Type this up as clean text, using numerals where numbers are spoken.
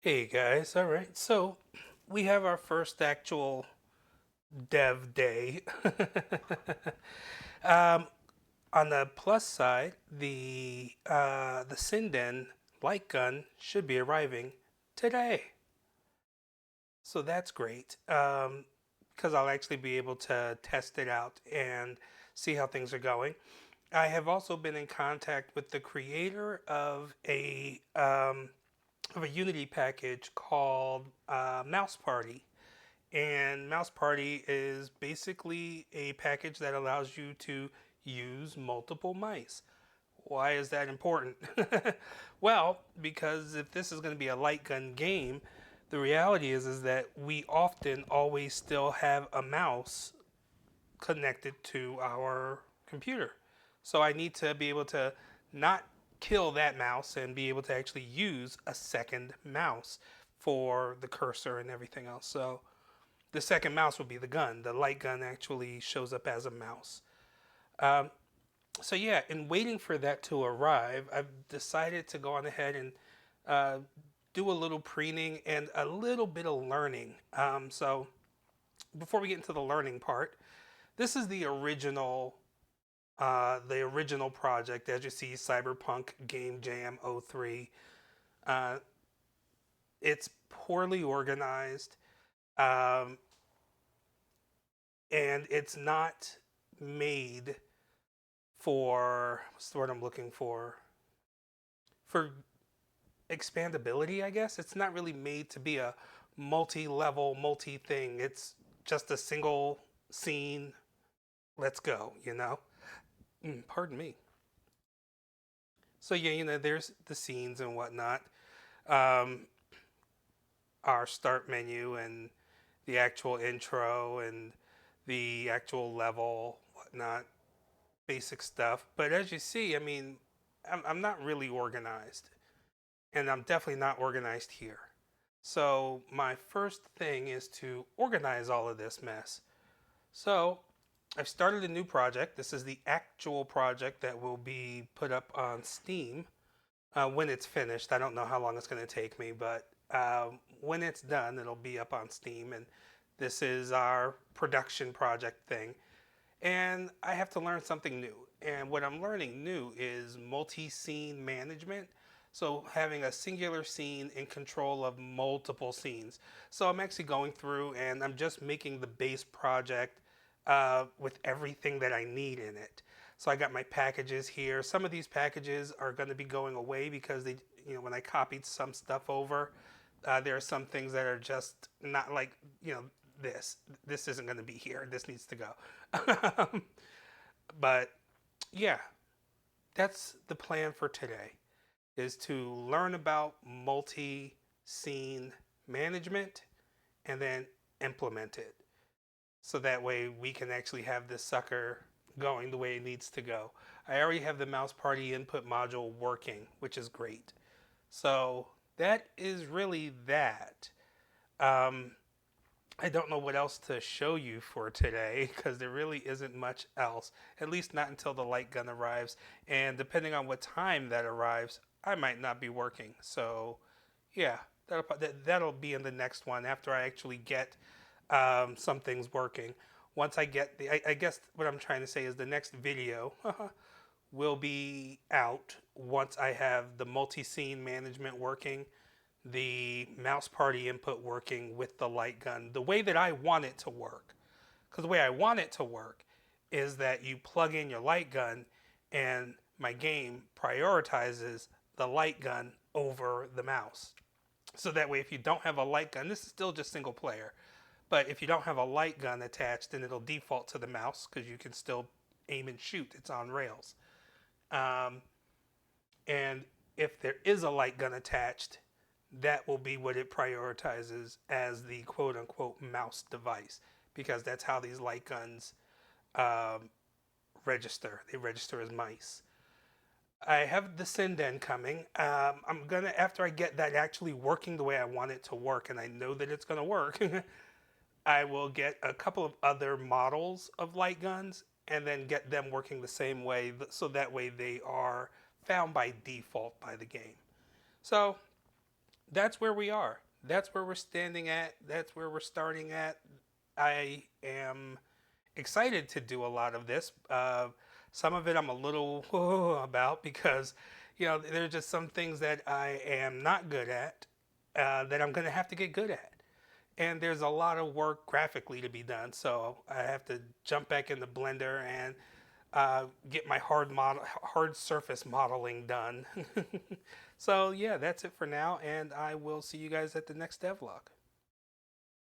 Hey guys, all right. So we have our first actual dev day. um, on the plus side, the Sinden light gun should be arriving today. So that's great. Because I'll actually be able to test it out and see how things are going. I have also been in contact with the creator of a Unity package called Mouse Party. And Mouse Party is basically a package that allows you to use multiple mice. Why is that important? Well, because if this is going to be a light gun game, the reality is that we often always still have a mouse connected to our computer. So I need to be able to not kill that mouse and be able to actually use a second mouse for the cursor and everything else. So the second mouse will be the gun. The light gun actually shows up as a mouse. Um, so yeah, in waiting for that to arrive, I've decided to go on ahead and uh, do a little preening and a little bit of learning. So before we get into the learning part, this is the original project. As you see, Cyberpunk Game Jam '03. Uh, it's poorly organized, um, and it's not made for what's the word I'm looking for expandability. I guess it's not really made to be a multi-level, multi-thing. It's just a single scene. Let's go. Pardon me. So yeah, there's the scenes and whatnot. Um, our start menu and the actual intro and the actual level, whatnot, basic stuff. But as you see, I mean, I'm not really organized, and I'm definitely not organized here. So my first thing is to organize all of this mess. So I've started a new project. This is the actual project that will be put up on Steam when it's finished. I don't know how long it's going to take me, but when it's done, it'll be up on Steam. And this is our production project thing. And I have to learn something new. And what I'm learning new is multi scene management. So, having a singular scene in control of multiple scenes. So, I'm actually going through and I'm just making the base project with everything that I need in it. So, I got my packages here. Some of these packages are going to be going away because when I copied some stuff over, there are some things that are just not like, you know, this. This isn't going to be here. This needs to go. But yeah, that's the plan for today is to learn about multi-scene management and then implement it. So that way we can actually have this sucker going the way it needs to go. I already have the mouse party input module working, which is great. So that is really that. Um, I don't know what else to show you for today because there really isn't much else, at least not until the light gun arrives. And depending on what time that arrives, I might not be working. So, yeah, that'll be in the next one after I actually get some things working. Once I get I guess what I'm trying to say is the next video will be out once I have the multi scene management working, the mouse party input working with the light gun the way that I want it to work. Because the way I want it to work is that you plug in your light gun and my game prioritizes the light gun over the mouse. So that way, if you don't have a light gun, this is still just single player, but if you don't have a light gun attached, then it'll default to the mouse because you can still aim and shoot. It's on rails. Um, and if there is a light gun attached, that will be what it prioritizes as the quote unquote mouse device because that's how these light guns um, register. They register as mice. I have the Sinden coming. I'm gonna after I get that actually working the way I want it to work, and I know that it's gonna work. I will get a couple of other models of light guns and then get them working the same way, so that way they are found by default by the game. So that's where we are. That's where we're standing at. That's where we're starting at. I am excited to do a lot of this. Some of it I'm a little about because, there's just some things that I am not good at that I'm going to have to get good at. And there's a lot of work graphically to be done. So I have to jump back into Blender and get my hard surface modeling done. So yeah, that's it for now, and I will see you guys at the next devlog.